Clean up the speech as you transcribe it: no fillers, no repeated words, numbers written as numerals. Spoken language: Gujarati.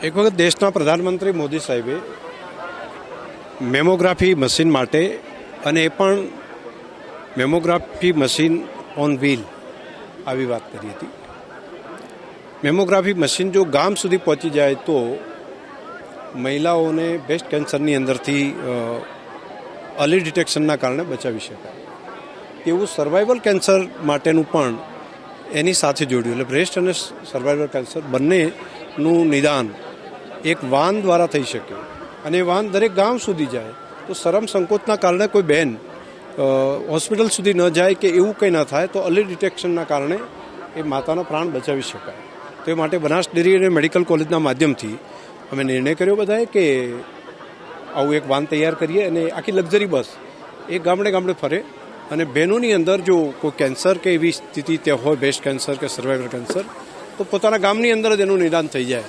એક વખત દેશના પ્રધાનમંત્રી મોદી સાહેબે મેમોગ્રાફી મશીન માટે અને એ પણ મેમોગ્રાફી મશીન ઓન વ્હીલ આવી વાત કરી હતી. મેમોગ્રાફી મશીન જો ગામ સુધી પહોંચી જાય તો મહિલાઓને બ્રેસ્ટ કેન્સરની અંદરથી અર્લી ડિટેક્શનના કારણે બચાવી શકાય. એવું સર્વાઇવલ કેન્સર માટેનું પણ એની સાથે જોડ્યું. એટલે બ્રેસ્ટ અને સર્વાઇવલ કેન્સર બંનેનું નિદાન એક વાન દ્વારા થઈ શકે અને એ વાન દરેક ગામ સુધી જાય તો શરમ સંકોચના કારણે કોઈ બહેન હોસ્પિટલ સુધી ન જાય કે એવું કંઈ ના થાય તો અર્લી ડિટેક્શનના કારણે એ માતાના પ્રાણ બચાવી શકાય. તો એ માટે બનાસ ડેરી અને મેડિકલ કોલેજના માધ્યમથી અમે નિર્ણય કર્યો બધાએ કે આવું એક વાન તૈયાર કરીએ અને આખી લક્ઝરી બસ એ ગામડે ગામડે ફરે અને બહેનોની અંદર જો કોઈ કેન્સર કે એવી સ્થિતિ ત્યાં હોય બ્રેસ્ટ કેન્સર કે સર્વાઇવલ કેન્સર તો પોતાના ગામની અંદર જ એનું નિદાન થઈ જાય.